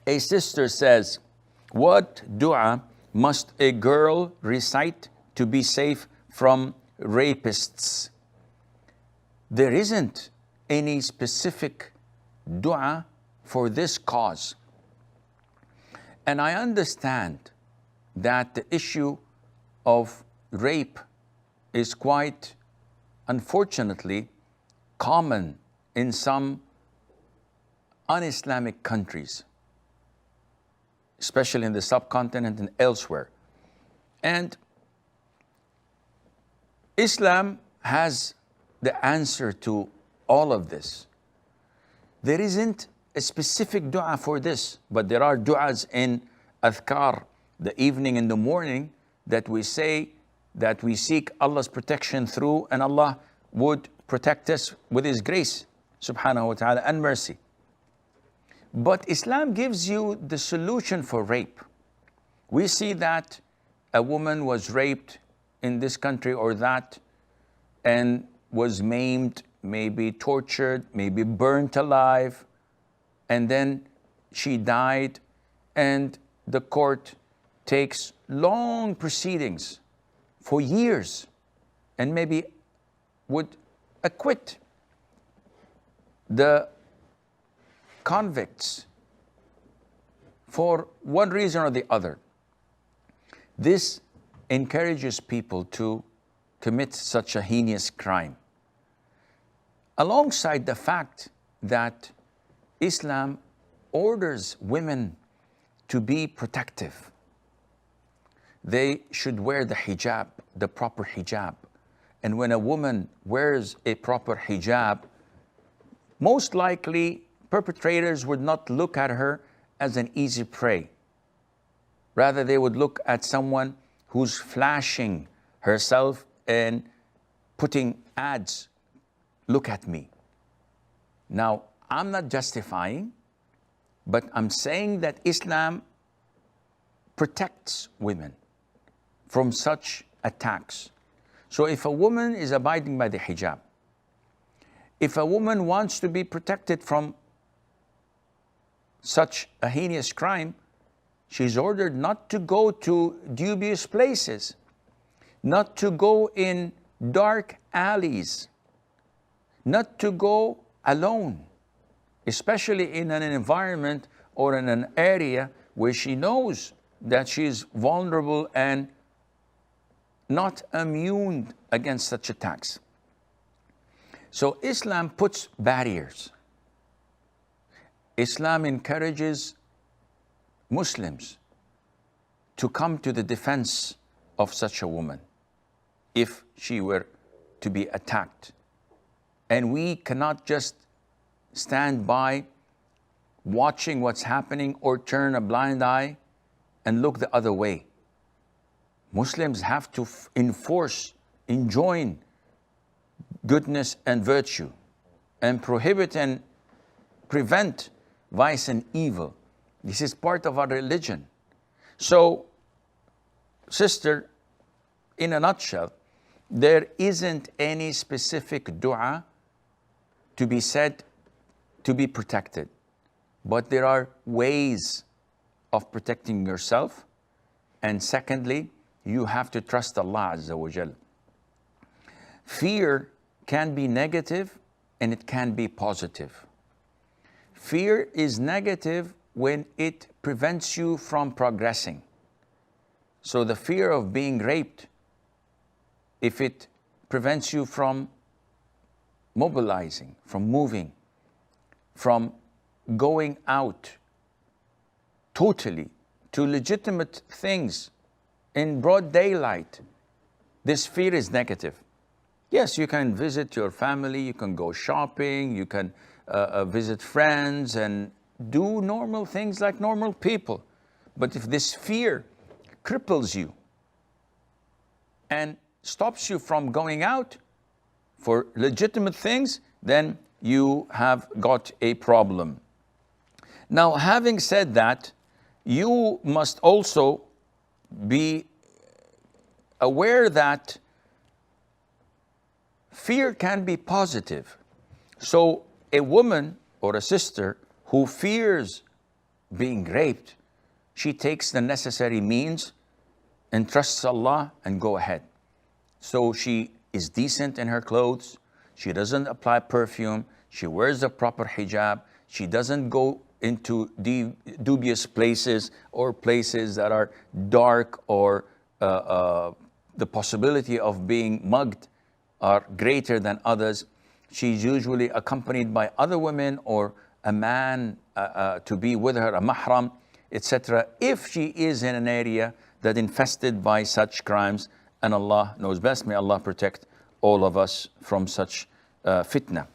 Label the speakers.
Speaker 1: A sister says, what dua must a girl recite to be safe from rapists? There isn't any specific dua for this cause. And I understand that the issue of rape is quite, unfortunately, common in some un-Islamic countries, especially in the subcontinent and elsewhere. And Islam has the answer to all of this. There isn't a specific dua for this, but there are du'as in adhkar, the evening and the morning, that we say that we seek Allah's protection through, and Allah would protect us with His grace, subhanahu wa ta'ala, and mercy. But Islam gives you the solution for rape. We see that a woman was raped in this country or that, and was maimed, maybe tortured, maybe burnt alive, and then she died, and the court takes long proceedings for years and maybe would acquit the convicts for one reason or the other. This encourages people to commit such a heinous crime, alongside the fact that Islam orders women to be protective. They should wear the hijab, the proper hijab. And when a woman wears a proper hijab, most likely perpetrators would not look at her as an easy prey. Rather, they would look at someone who's flashing herself and putting ads, look at me. Now, I'm not justifying, but I'm saying that Islam protects women from such attacks. So if a woman is abiding by the hijab, if a woman wants to be protected from such a heinous crime, she's ordered not to go to dubious places, not to go in dark alleys, not to go alone, especially in an environment or in an area where she knows that she is vulnerable and not immune against such attacks. So Islam puts barriers. Islam encourages Muslims to come to the defense of such a woman if she were to be attacked. And we cannot just stand by watching what's happening or turn a blind eye and look the other way. Muslims have to enjoin goodness and virtue, and prohibit and prevent vice and evil. This is part of our religion. So, sister, in a nutshell, there isn't any specific dua to be said to be protected, but there are ways of protecting yourself. And secondly, you have to trust Allah Azza wa Jal. Fear can be negative and it can be positive. Fear is negative when it prevents you from progressing. So the fear of being raped, if it prevents you from mobilizing, from moving, from going out totally to legitimate things in broad daylight, this fear is negative. Yes, you can visit your family, you can go shopping, you can visit friends and do normal things like normal people. But if this fear cripples you and stops you from going out for legitimate things, then you have got a problem. Now, having said that, you must also be aware that fear can be positive. So a woman or a sister who fears being raped, she takes the necessary means and trusts Allah and go ahead. So she is decent in her clothes. She doesn't apply perfume. She wears the proper hijab. She doesn't go into dubious places or places that are dark or the possibility of being mugged are greater than others. She's usually accompanied by other women or a man to be with her, a mahram, etc. If she is in an area that infested by such crimes, and Allah knows best, may Allah protect all of us from such fitna.